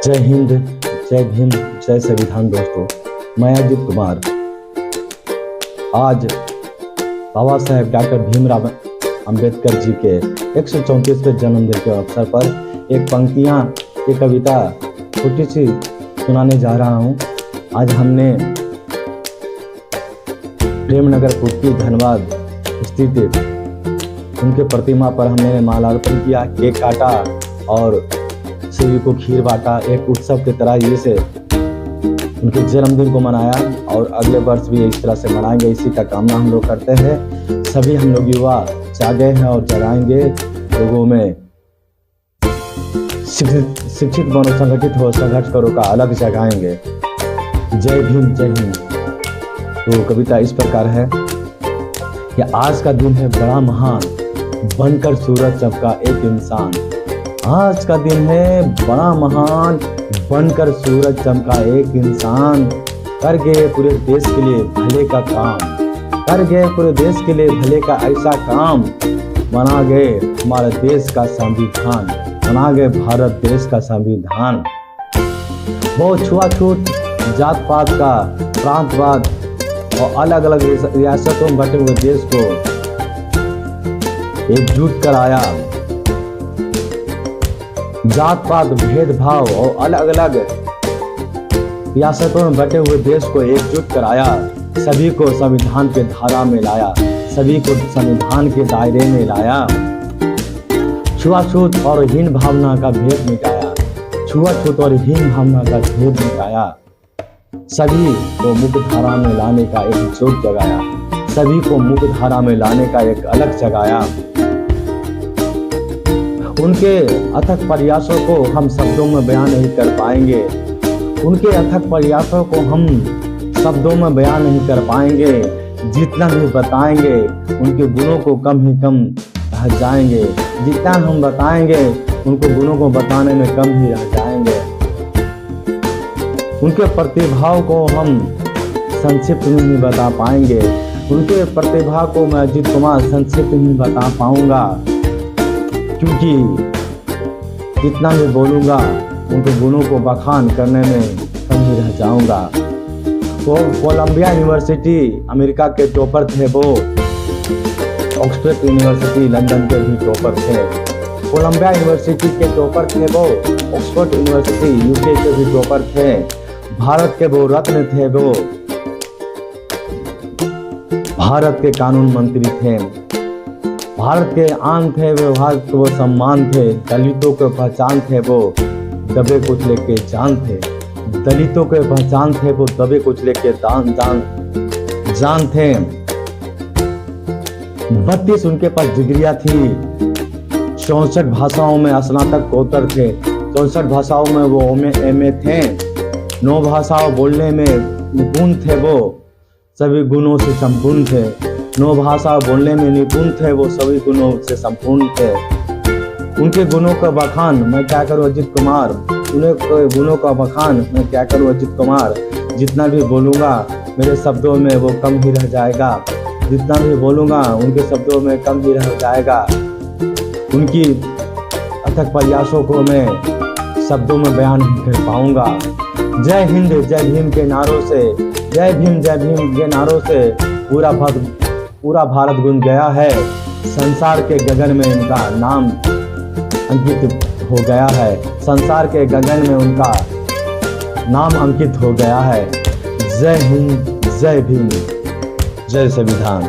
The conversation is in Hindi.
जय हिंद, जय भीम, जय संविधान। दोस्तों, मैं अजित कुमार आज बाबा साहेब डॉक्टर भीमराव अंबेडकर जी के 134वें जन्मदिन के अवसर पर एक पंक्तियाँ, एक कविता छोटी सी सुनाने जा रहा हूँ। आज हमने प्रेमनगर पुटकी धनबाद स्थित उनके प्रतिमा पर हमने माल्यार्पण किया, केक काटा और सभी को खीर बांटा। एक उत्सव की तरह ये से उनके जन्मदिन को मनाया और अगले वर्ष भी इस तरह से मनाएंगे, इसी का कामना हम लोग करते हैं। सभी हम लोग युवा जागे हैं और जगाएंगे, लोगों में शिक्षित बनो, संगठित हो, संघर्ष करो का अलग जगाएंगे। जय भीम, जय हिंद। तो कविता इस प्रकार है कि आज का दिन है बड़ा महान, बनकर सूरज चमका एक इंसान। आज का दिन है बड़ा महान, बनकर सूरज चमका एक इंसान। कर गए पूरे देश के लिए भले का काम, कर गए पूरे देश के लिए भले का ऐसा काम। बना गए हमारे देश का संविधान, बना गए भारत देश का संविधान। बहुत छुआछूत, जात पात का, प्रांतवाद और अलग अलग रियासतों में बटे हुए देश को एकजुट कराया। जात पात, भेदभाव और अलग अलग रियासतों में बटे हुए देश को एकजुट कराया। सभी को संविधान के धारा में लाया, सभी को संविधान के दायरे में लाया। छुआछूत और हीन भावना का भेद मिटाया, छुआछूत और हीन भावना का भेद मिटाया। सभी को मुख्य धारा में लाने का एक जोत जगाया, सभी को मुख्य धारा में लाने का एक अलग जगाया। उनके अथक प्रयासों को हम शब्दों में बयान नहीं कर पाएंगे, उनके अथक प्रयासों को हम शब्दों में बयान नहीं कर पाएंगे। जितना भी बताएंगे उनके गुणों को कम ही कम रह जाएंगे, जितना हम बताएंगे उनको गुणों को बताने में कम ही रह जाएंगे। उनके प्रतिभाव को हम संक्षिप्त में नहीं बता पाएंगे, उनके प्रतिभा को मैं अजित कुमार संक्षिप्त में बता पाऊंगा, क्योंकि जितना भी बोलूँगा उनके गुणों को बखान करने में कम ही रह जाऊँगा। वो कोलंबिया यूनिवर्सिटी अमेरिका के टॉपर थे, वो ऑक्सफोर्ड यूनिवर्सिटी लंदन के भी टॉपर थे। कोलंबिया यूनिवर्सिटी के टॉपर थे वो, ऑक्सफोर्ड यूनिवर्सिटी यूके के भी टॉपर थे। भारत के वो रत्न थे, वो भारत के कानून मंत्री थे, भारत के आन थे वो, भारत के वो सम्मान थे। दलितों के पहचान थे वो, दबे कुचले के जान थे। दलितों के पहचान थे वो, दबे कुचले के जान थे। 32 उनके पास डिग्रियां थी, 64 भाषाओं में स्नातकोत्तर थे, 64 भाषाओं में वो MA थे। 9 भाषाओं बोलने में निपुण थे वो, सभी गुणों से संपूर्ण थे। 9 भाषा बोलने में निपुण थे वो, सभी गुणों से संपूर्ण थे। उनके गुणों का बखान मैं क्या करूं अजित कुमार, उनके गुणों का बखान मैं क्या करूं अजित कुमार। जितना भी बोलूँगा मेरे शब्दों में वो कम ही रह जाएगा, जितना भी बोलूँगा उनके शब्दों में कम ही रह जाएगा। उनकी अथक प्रयासों को मैं शब्दों में बयान नहीं कर पाऊँगा। जय हिंद, जय भीम के नारों से, जय भीम, जय भीम के नारों से पूरा भारत गूंज गया है। संसार के गगन में उनका नाम अंकित हो गया है, संसार के गगन में उनका नाम अंकित हो गया है। जय हिंद, जय भीम, जय संविधान।